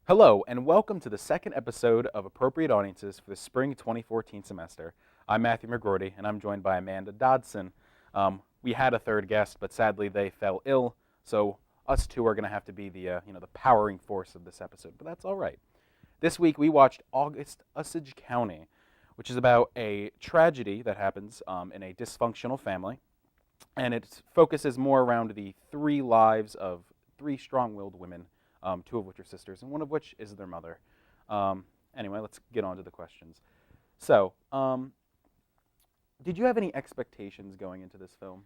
Hello, and welcome to the second episode of Appropriate Audiences for the spring 2014 semester. I'm Matthew McGroarty, and I'm joined by Amanda Dodson. We had a third guest, but sadly they fell ill, so us two are going to have to be the powering force of this episode, but that's all right. This week we watched Osage County, which is about a tragedy that happens in a dysfunctional family, and it focuses more around the three lives of three strong-willed women, two of which are sisters, and one of which is their mother. Anyway, let's get on to the questions. So, did you have any expectations going into this film?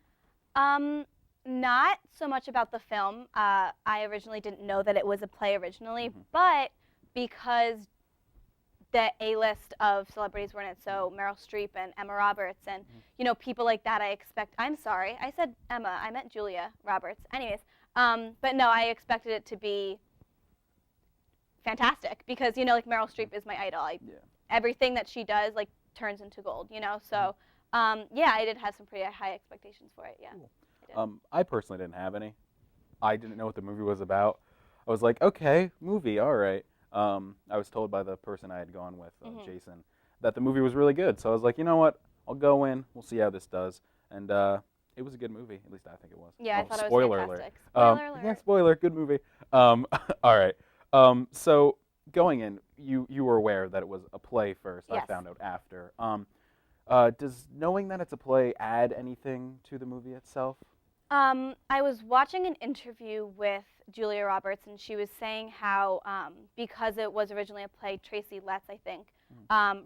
Not so much about the film. I originally didn't know that it was a play originally, Mhm. but because the A-list of celebrities were in it, so Meryl Streep and Emma Roberts and, people like that, I'm sorry, I said Emma, I meant Julia Roberts. Anyways, but no, I expected it to be fantastic because, like Meryl Streep is my idol. Everything that she does, turns into gold, So, yeah, I did have some pretty high expectations for it, yeah. Cool. I personally didn't have any. I didn't know what the movie was about. I was like, okay, movie, all right. I was told by the person I had gone with, Jason, that the movie was really good. So I was like, you know what? I'll go in. We'll see how this does. And it was a good movie. At least I think it was. Yeah, I thought it was spoiler fantastic. alert. Spoiler alert. Yeah, spoiler. Good movie. All right. So going in, you were aware that it was a play first. Yes. I found out after. Does knowing that it's a play add anything to the movie itself? I was watching an interview with Julia Roberts, and she was saying how because it was originally a play, Tracy Letts, I think,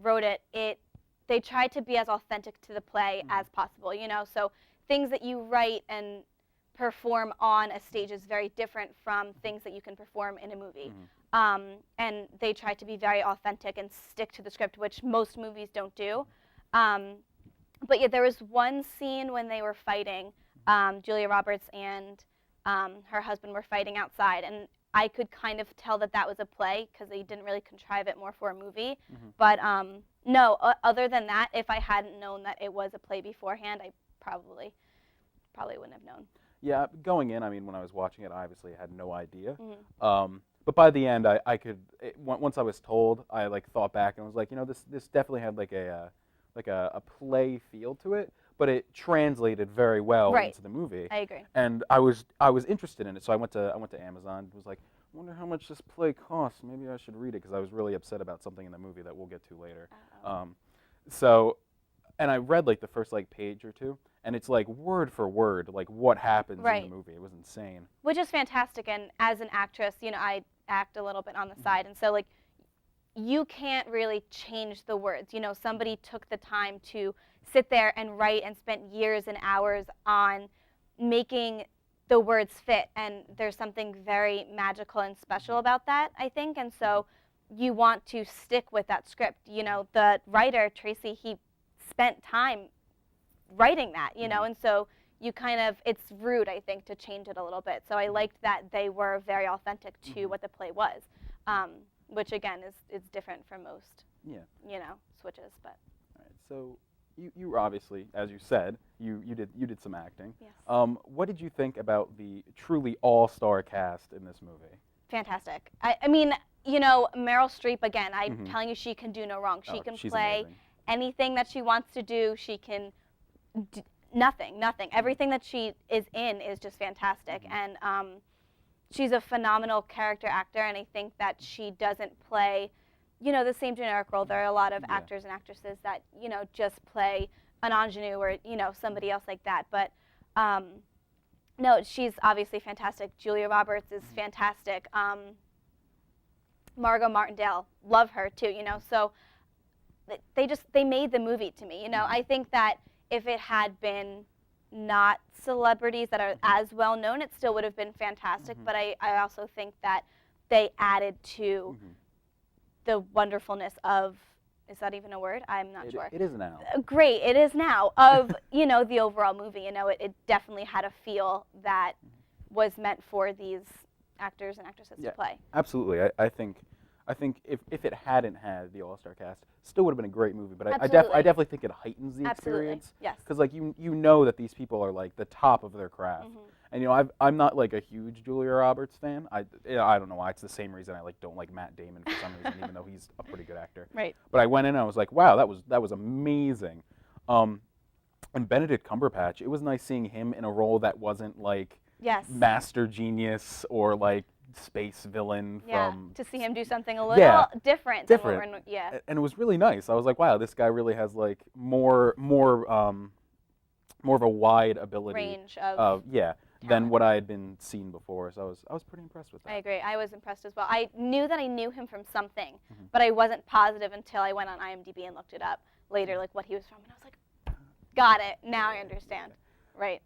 wrote it. They tried to be as authentic to the play as possible. So things that you write and perform on a stage is very different from things that you can perform in a movie. And they tried to be very authentic and stick to the script, which most movies don't do. But yeah, there was one scene when they were fighting. Julia Roberts and her husband were fighting outside, and I could kind of tell that that was a play because they didn't really contrive it more for a movie. But no, other than that, if I hadn't known that it was a play beforehand, I probably wouldn't have known. Yeah, going in, I mean, when I was watching it, I obviously had no idea. But by the end, I could. Once I was told, I thought back and was like, this definitely had a play feel to it, but it translated very well into the movie. I agree. And I was interested in it, so I went to Amazon and was like, I wonder how much this play costs. Maybe I should read it because I was really upset about something in the movie that we'll get to later. And I read the first page or two, and it's word for word what happens in the movie. It was insane. Which is fantastic, and as an actress, I act a little bit on the side, and so you can't really change the words. Somebody took the time to sit there and write and spent years and hours on making the words fit, and there's something very magical and special about that, I think, and so you want to stick with that script. The writer, Tracy, he spent time writing that, and so you it's rude, I think, to change it a little bit. So I liked that they were very authentic to what the play was. Which again is different from most, switches. But all right, so you were obviously, as you said, you did some acting. Yes. What did you think about the truly all-star cast in this movie? Fantastic. I mean, Meryl Streep again. I'm telling you, she can do no wrong. She can play amazing. Anything that she wants to do. She can nothing. Everything that she is in is just fantastic, and she's a phenomenal character actor, and I think that she doesn't play, the same generic role. There are a lot of actors and actresses that, just play an ingenue or, somebody else like that. But no, she's obviously fantastic. Julia Roberts is fantastic. Margot Martindale, love her too, So they made the movie to me, I think that if it had been not celebrities that are as well known, it still would have been fantastic. But I also think that they added to the wonderfulness of, is that even a word? I'm not sure. It is now. Great, it is now, of, the overall movie. It definitely had a feel that was meant for these actors and actresses to play. Absolutely. I think I think if it hadn't had the all-star cast, still would have been a great movie. But I Absolutely. definitely think it heightens the Absolutely. experience. Yes. Because like you know that these people are like the top of their craft. And you know I'm not like a huge Julia Roberts fan. I don't know why. It's the same reason I like don't like Matt Damon for some reason, even though he's a pretty good actor. Right. But I went in and I was like, wow, that was amazing. And Benedict Cumberbatch, it was nice seeing him in a role that wasn't like Yes. master genius or like space villain from to see him do something a little different. Than what and it was really nice. I was like, wow, this guy really has like more of a wide ability range of than what I had been seen before. So I was pretty impressed with that. I agree. I was impressed as well. I knew that I knew him from something, but I wasn't positive until I went on IMDb and looked it up later, like what he was from, and I was like, got it. Now I understand. Right.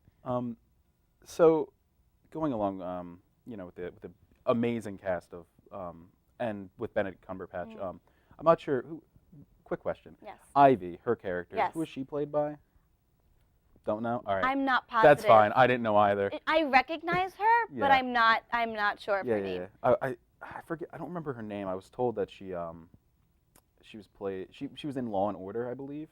So going along, you know, with the amazing cast of and with Benedict Cumberbatch, I'm not sure who. Quick question. Yes. Ivy, her character. Yes. Who is she played by? Don't know. All right. I'm not positive. That's fine. I didn't know either. I recognize her, but I'm not sure of her name. I forget. I don't remember her name. I was told that she was in Law and Order, I believe.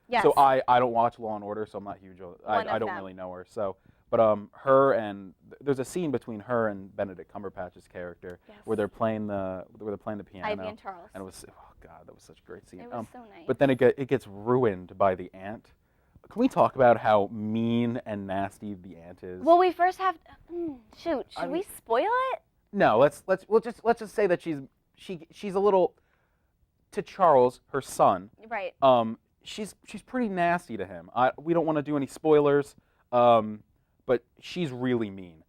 Yes. So I don't watch Law and Order, so I'm not huge. I don't really know her. So, but her and there's a scene between her and Benedict Cumberbatch's character where they're playing the piano. Ivy and Charles. And it was God, that was such a great scene. It was so nice. But then it gets ruined by the ant. Can we talk about how mean and nasty the ant is? Well, we first have should we spoil it? No, let's just say that she's a little, to Charles, her son. Right. She's pretty nasty to him. We don't want to do any spoilers, but she's really mean,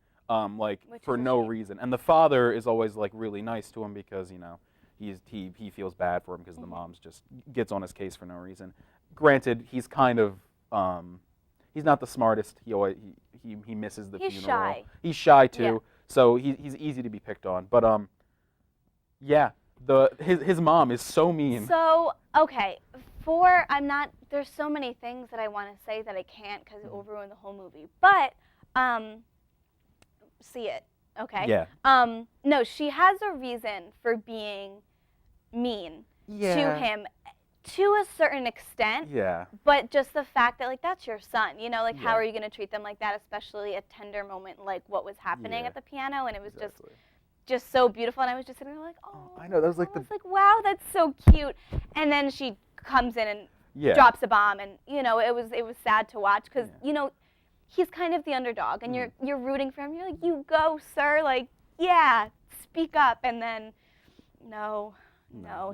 for no reason. And the father is always like really nice to him because you know he feels bad for him because the mom's just gets on his case for no reason. Granted, he's kind of he's not the smartest. He misses the funeral. He's shy. He's shy too, Yeah. so he's easy to be picked on. But yeah, his mom is so mean. So okay, there's so many things that I want to say that I can't because it will ruin the whole movie. But see it, okay? Yeah. No, she has a reason for being mean to him. To a certain extent, but just the fact that, like, that's your son, you know, like, how are you going to treat them like that, especially a tender moment like what was happening at the piano, and it was just so beautiful, and I was just sitting there like, oh, I know, that was like wow, that's so cute, and then she comes in and drops a bomb, and, you know, it was sad to watch, because, you know, he's kind of the underdog, and you're rooting for him, you're like, you go, sir, like, yeah, speak up, and then, no,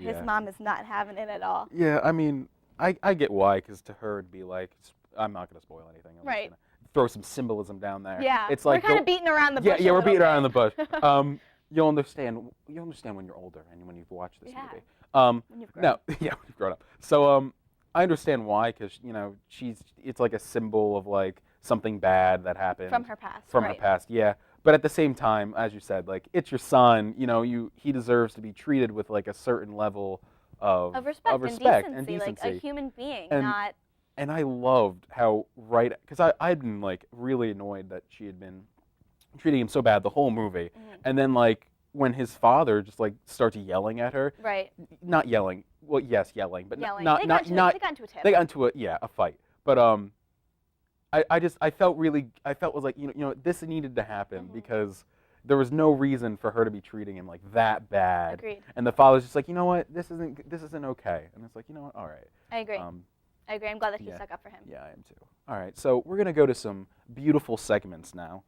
his mom is not having it at all. Yeah, I mean, I get why, because to her it'd be like, I'm not going to spoil anything. I'm just gonna throw some symbolism down there. Yeah, it's like we're kind of beating around the bush. Yeah, we're beating around the bush. You'll understand when you're older and when you've watched this movie. When you've grown up. when you've grown up. So I understand why, because you know it's like a symbol of like something bad that happened from her past. From her past, yeah. But at the same time, as you said, like it's your son. You know, he deserves to be treated with like a certain level of respect and decency, like a human being, not. And I loved how because I'd been like really annoyed that she had been treating him so bad the whole movie, and then like when his father just like starts yelling at her, not yelling, well yes yelling, but yelling. not they got into a tip. They got into a fight, but I felt was like, you know, this needed to happen because there was no reason for her to be treating him like that bad. Agreed. And the father's just like, you know what, this isn't okay. And it's like, you know what, all right. I agree. I agree. I'm glad that he stuck up for him. Yeah, I am too. All right, so we're gonna go to some beautiful segments now,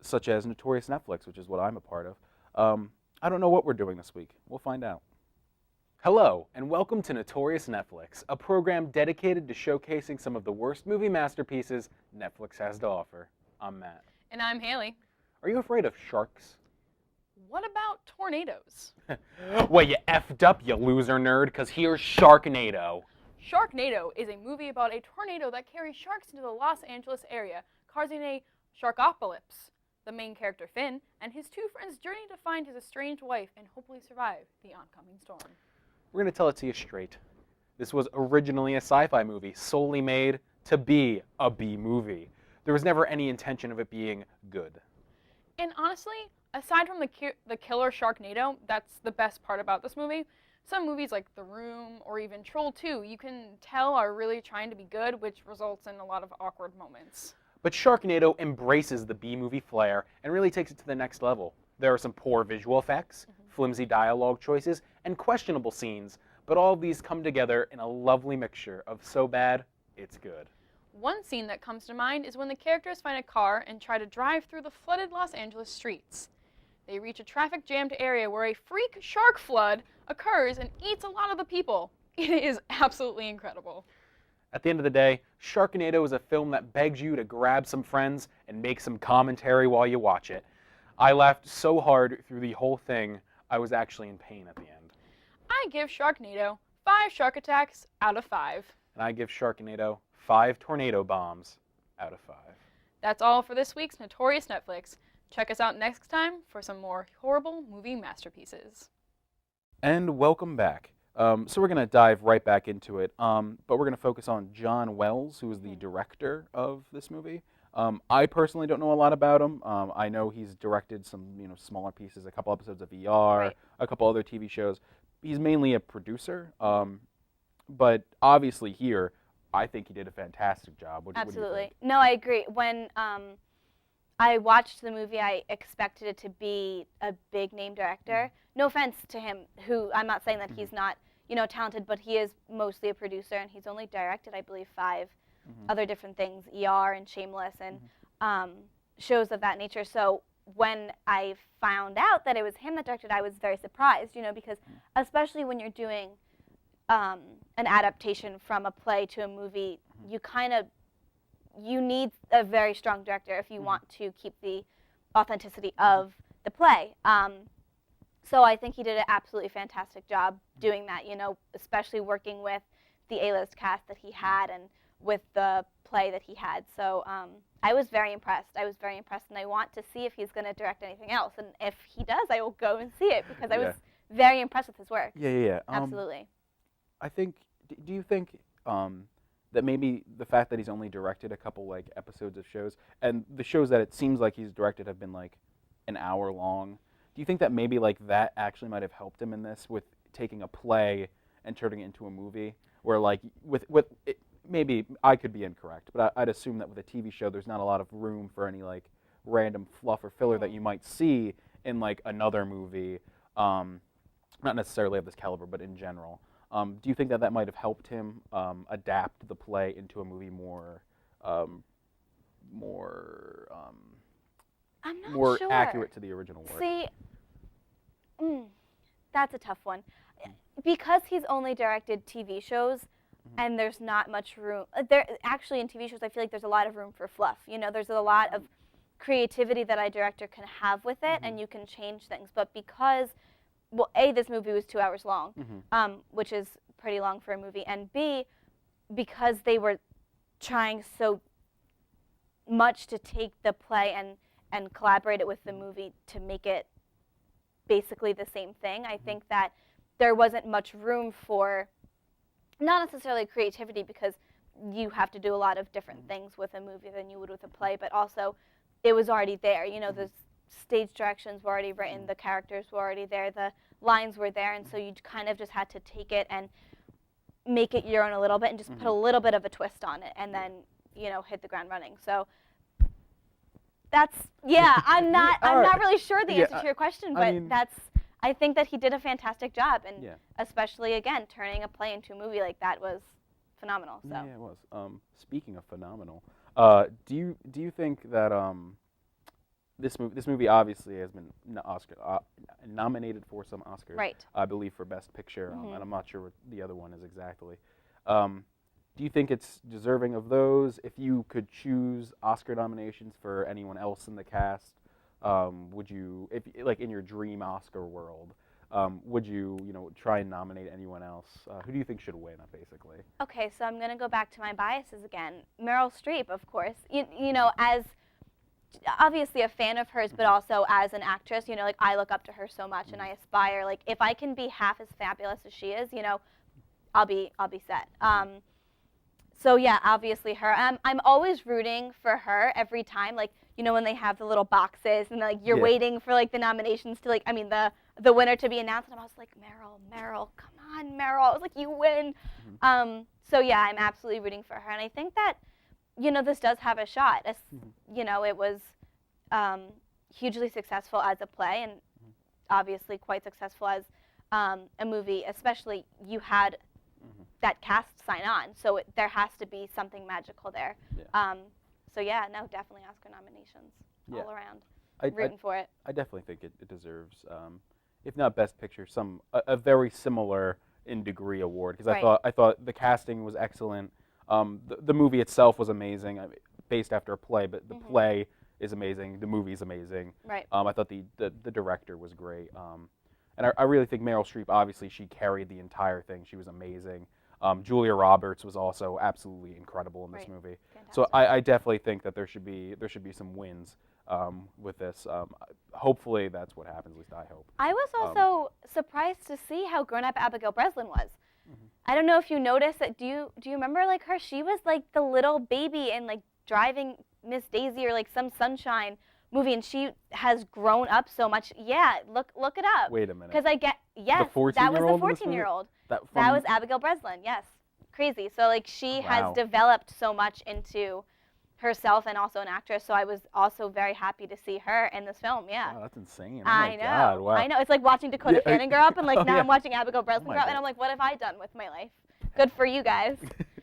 such as Notorious Netflix, which is what I'm a part of. I don't know what we're doing this week. We'll find out. Hello, and welcome to Notorious Netflix, a program dedicated to showcasing some of the worst movie masterpieces Netflix has to offer. I'm Matt. And I'm Haley. Are you afraid of sharks? What about tornadoes? Well, you effed up, you loser nerd, because here's Sharknado. Sharknado is a movie about a tornado that carries sharks into the Los Angeles area, causing a sharkopolis. The main character, Finn, and his two friends journey to find his estranged wife and hopefully survive the oncoming storm. We're going to tell it to you straight. This was originally a sci-fi movie, solely made to be a B movie. There was never any intention of it being good. And honestly, aside from the killer Sharknado, that's the best part about this movie. Some movies like The Room or even Troll 2, you can tell are really trying to be good, which results in a lot of awkward moments. But Sharknado embraces the B-movie flair and really takes it to the next level. There are some poor visual effects, flimsy dialogue choices, and questionable scenes, but all of these come together in a lovely mixture of so bad, it's good. One scene that comes to mind is when the characters find a car and try to drive through the flooded Los Angeles streets. They reach a traffic-jammed area where a freak shark flood occurs and eats a lot of the people. It is absolutely incredible. At the end of the day, Sharknado is a film that begs you to grab some friends and make some commentary while you watch it. I laughed so hard through the whole thing, I was actually in pain at the end. I give Sharknado 5 shark attacks out of 5. And I give Sharknado 5 tornado bombs out of 5. That's all for this week's Notorious Netflix. Check us out next time for some more horrible movie masterpieces. And welcome back. So we're going to dive right back into it, but we're going to focus on John Wells, who is the director of this movie. I personally don't know a lot about him. I know he's directed some smaller pieces, a couple episodes of ER, Right. a couple other TV shows. He's mainly a producer, but obviously here, I think he did a fantastic job. What do you Absolutely. think? No, I agree. When I watched the movie, I expected it to be a big name director. No offense to him, who I'm not saying that he's not, talented, but he is mostly a producer, and he's only directed, I believe, 5 other different things, ER and Shameless, and shows of that nature. So when I found out that it was him that directed, I was very surprised, because especially when you're doing an adaptation from a play to a movie, you need a very strong director if you want to keep the authenticity of the play. So I think he did an absolutely fantastic job doing that, especially working with the A-list cast that he had and with the play that he had. So I was very impressed. And I want to see if he's going to direct anything else. And if he does, I will go and see it because I was very impressed with his work. Yeah. Absolutely. I think. Do you think that maybe the fact that he's only directed a couple episodes of shows, and the shows that it seems like he's directed have been an hour long? Do you think that maybe that actually might have helped him in this with taking a play and turning it into a movie? Where with it, maybe I could be incorrect, but I'd assume that with a TV show, there's not a lot of room for any random fluff or filler that you might see in another movie, not necessarily of this caliber, but in general. Do you think that might have helped him adapt the play into a movie more I'm not more sure. accurate to the original work? See, that's a tough one. Because he's only directed TV shows, and there's not much room. Actually, in TV shows, I feel like there's a lot of room for fluff. There's a lot of creativity that a director can have with it, and you can change things. But because, well, A, this movie was 2 hours long, which is pretty long for a movie, and B, because they were trying so much to take the play and collaborate it with the movie to make it basically the same thing, I think that there wasn't much room for, not necessarily creativity, because you have to do a lot of different things with a movie than you would with a play, but also it was already there. The stage directions were already written, the characters were already there, the lines were there, and so you kind of just had to take it and make it your own a little bit and just put a little bit of a twist on it and then, hit the ground running. So that's, I'm not really sure the answer to your question, but I think that he did a fantastic job, and especially, again, turning a play into a movie like that was phenomenal. So. Yeah, it was. Speaking of phenomenal, do you think that this movie obviously has been nominated for some Oscars? Right. I believe for Best Picture, and I'm not sure what the other one is exactly. Do you think it's deserving of those? If you could choose Oscar nominations for anyone else in the cast, would you, if in your dream Oscar world, would you try and nominate anyone else? Who do you think should win, basically? Okay, so I'm going to go back to my biases again. Meryl Streep, of course. As obviously a fan of hers, but also as an actress, I look up to her so much, and I aspire. If I can be half as fabulous as she is, I'll be set. So yeah, obviously her. I'm always rooting for her every time. you know, when they have the little boxes and like you're Yeah. waiting for like the nominations to like, I mean the winner to be announced, and I was like, Meryl, come on, Meryl. I was like, you win. So yeah, I'm absolutely rooting for her, and I think that, you know, this does have a shot. As, you know, it was hugely successful as a play, and obviously quite successful as a movie. Especially you had that cast sign on, so there has to be something magical there. Yeah. So yeah, no, definitely Oscar nominations all around. Rooting for it. I definitely think it deserves, if not Best Picture, a very similar in degree award, because I thought the casting was excellent. The movie itself was amazing, based after a play, but the play is amazing. The movie's amazing. Right. I thought the director was great. And I really think Meryl Streep, obviously, she carried the entire thing. She was amazing. Julia Roberts was also absolutely incredible in this movie. Fantastic. So I definitely think that there should be some wins with this. Hopefully that's what happens. At least I hope. I was also surprised to see how grown up Abigail Breslin was. I don't know if you noticed that. Do you remember like her? She was like the little baby in like Driving Miss Daisy or like some Sunshine movie, and she has grown up so much. Yeah, look it up. Wait a minute. Because that was the 14-year-old. That was Abigail Breslin. Yes, crazy. So like she has developed so much into herself and also an actress. So I was also very happy to see her in this film. Yeah. Wow, that's insane. I know. God, wow. I know. It's like watching Dakota Fanning grow up, and like now yeah. I'm watching Abigail Breslin grow up, and I'm like, what have I done with my life? Good for you guys.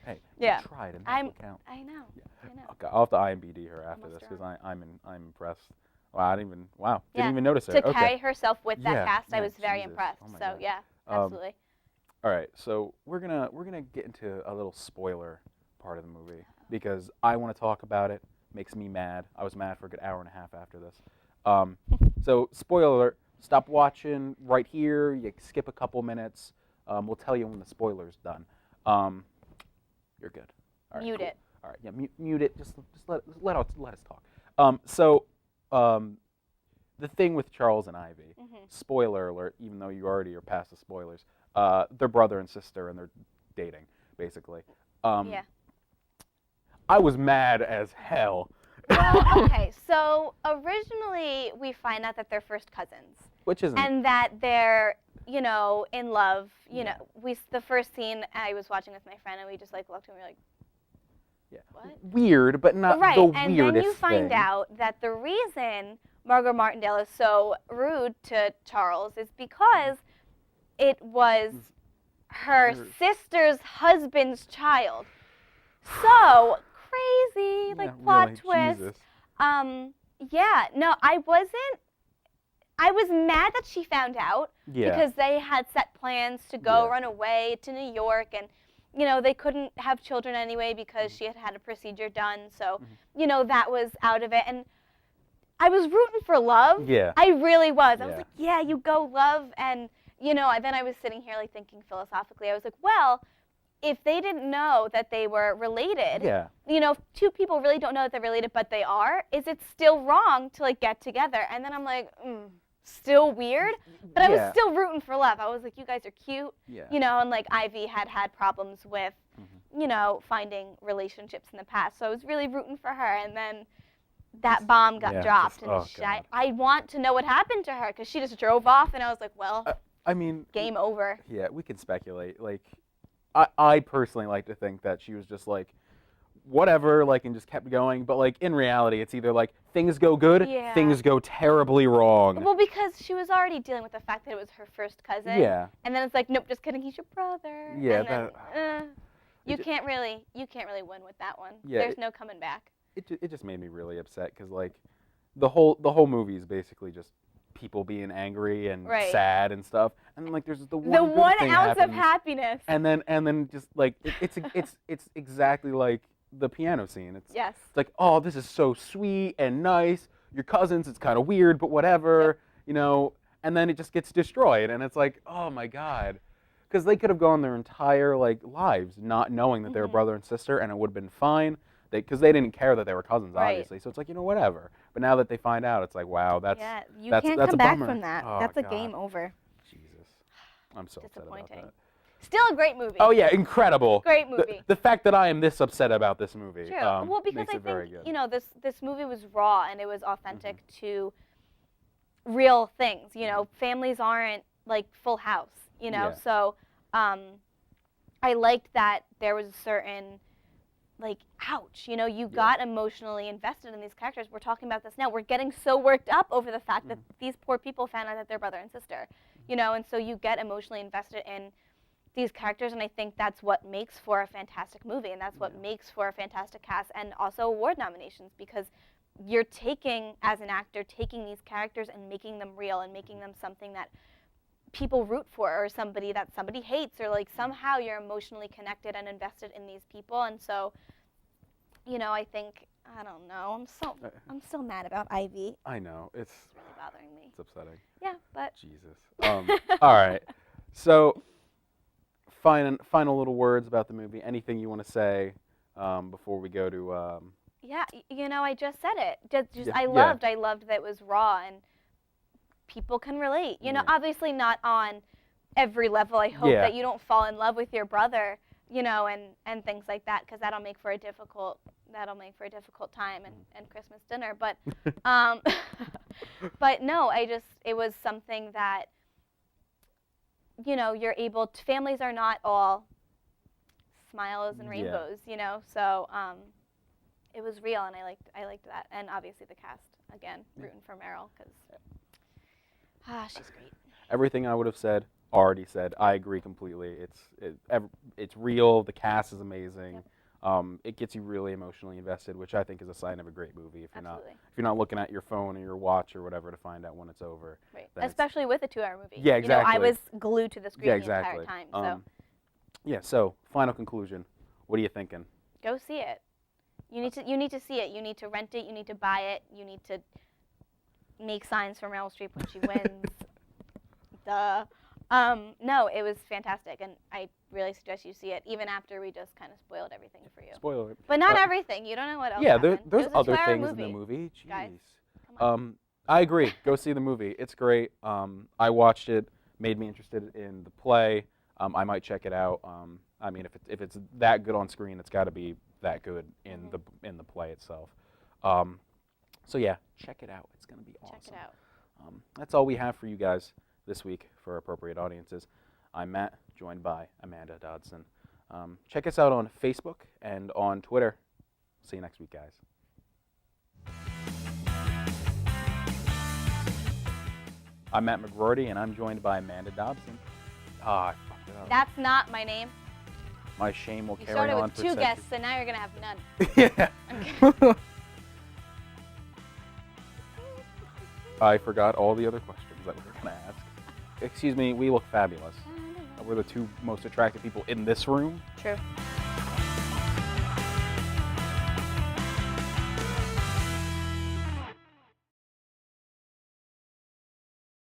Hey, Yeah. you tried, and that will count. I know. Yeah. I know. Okay, I'll have to IMDb her after Almost this because done. I'm impressed. Wow, didn't Yeah. even notice her. To Okay. carry herself with that Yeah, cast, I yeah, was very Jesus. impressed. Oh my So God. yeah, absolutely. All right, so we're gonna get into a little spoiler part of the movie because I want to talk about it. Makes me mad. I was mad for a good hour and a half after this. So spoiler alert. Stop watching right here. You skip a couple minutes. We'll tell you when the spoiler's done. You're good. All right, Mute cool. it. All right, yeah, mute it. Just let us talk. The thing with Charles and Ivy, spoiler alert, even though you already are past the spoilers, they're brother and sister and they're dating, basically. Yeah. I was mad as hell. Well, okay. So originally we find out that they're first cousins, Which isn't. and that they're, you know, in love. You know, the first scene I was watching with my friend, and we just like looked and we were like, yeah. what? Weird, but not Right, the and weirdest then you find thing. out that the reason Margot Martindale is so rude to Charles is because it was her sister's husband's child. So crazy, like Yeah, plot really, twist. Jesus. Yeah, no, I wasn't. I was mad that she found out Yeah. because they had set plans to go Yeah. run away to New York, and you know they couldn't have children anyway because she had had a procedure done. So you know that was out of it, and I was rooting for Love. Yeah. I really was. I was Yeah. like, yeah, you go Love, and you know. Then I was sitting here like thinking philosophically. I was like, well, if they didn't know that they were related, Yeah. you know, if two people really don't know that they're related, but they are, is it still wrong to like get together? And then I'm like, still weird, but I was Yeah. still rooting for Love. I was like, you guys are cute, Yeah. you know, and like Ivy had problems with, you know, finding relationships in the past, so I was really rooting for her. And then that bomb got dropped, and I want to know what happened to her because she just drove off, and I was like, well, I mean, game over. yeah, we can speculate. Like, I personally like to think that she was just like, whatever, like, and just kept going. But like in reality, it's either like things go good, Yeah. things go terribly wrong. Well, because she was already dealing with the fact that it was her first cousin. Yeah. And then it's like, nope, just kidding, he's your brother. Yeah, And then, you ju- can't really win with that one. Yeah, There's no coming back. It just made me really upset because like the whole movie is basically just people being angry and sad and stuff, and then like there's the one thing ounce happens, of happiness. and then just like it's exactly like the piano scene. It's Yes. like, oh, this is so sweet and nice. Your cousins, it's kind of weird, but whatever, you know. And then it just gets destroyed, and it's like, oh my God, because they could have gone their entire like lives not knowing that they were brother and sister, and it would have been fine. Because they didn't care that they were cousins, obviously. So it's like, you know, whatever. But now that they find out, it's like, wow, that's you that's can't a come back bummer. from that. Oh, That's a God. game over. Jesus, I'm so upset about Disappointing. that. Still a great movie. Oh yeah, incredible. Great movie. The fact that I am this upset about this movie True. Well, because makes I it very think good. this movie was raw and it was authentic to real things. Families aren't like Full House. Yeah. So I liked that there was a certain like, ouch. You got emotionally invested in these characters. We're talking about this now. We're getting so worked up over the fact that these poor people found out that they're brother and sister. And so you get emotionally invested in these characters, and I think that's what makes for a fantastic movie, and that's what makes for a fantastic cast, and also award nominations, because you're as an actor, taking these characters and making them real and making them something that people root for, or somebody that somebody hates, or like somehow you're emotionally connected and invested in these people. And so, I think, I don't know, I'm still mad about Ivy. I know, it's really bothering me. It's upsetting. Yeah, but Jesus. All right. So, final little words about the movie. Anything you want to say before we go to? Yeah, I just said it. I Yeah. loved that it was raw and people can relate. Yeah. Obviously not on every level. I hope that you don't fall in love with your brother, and things like that, because that'll make for a difficult time and Christmas dinner. But but no, it was something that you're able to. Families are not all smiles and rainbows, So it was real, and I liked that, and obviously the cast again, rooting for Meryl because she's great. Everything I would have said, already said. I agree completely. It's real. The cast is amazing. Yep. It gets you really emotionally invested, which I think is a sign of a great movie. If Absolutely. you're not looking at your phone or your watch or whatever to find out when it's over. Right. then Especially with a 2-hour movie. Yeah, exactly. I was glued to the screen Yeah, the exactly. entire time. So Yeah. So final conclusion. What are you thinking? go see it. You need to see it. You need to rent it. You need to buy it. You need to make signs for Meryl Streep when she wins. Duh. No, it was fantastic, and I really suggest you see it, even after we just kind of spoiled everything for you. Spoiler. But not everything. You don't know what else Yeah, happened. there's It was a other 2-hour things movie. in the movie. Jeez. Guys, come on. I agree. Go see the movie. It's great. I watched it. Made me interested in the play. I might check it out. I mean, if it's that good on screen, it's got to be that good in the play itself. So yeah, check it out. It's gonna be awesome. Check it out. That's all we have for you guys this week for Appropriate Audiences. I'm Matt, joined by Amanda Dodson. Check us out on Facebook and on Twitter. See you next week, guys. I'm Matt McGroarty, and I'm joined by Amanda Dodson. I fucked it up. That's not my name. My shame will You carry started on with for 2 centuries. guests, so now you're gonna have none. Yeah. Okay. I forgot all the other questions that we were going to ask. Excuse me, we look fabulous. We're the 2 most attractive people in this room. True.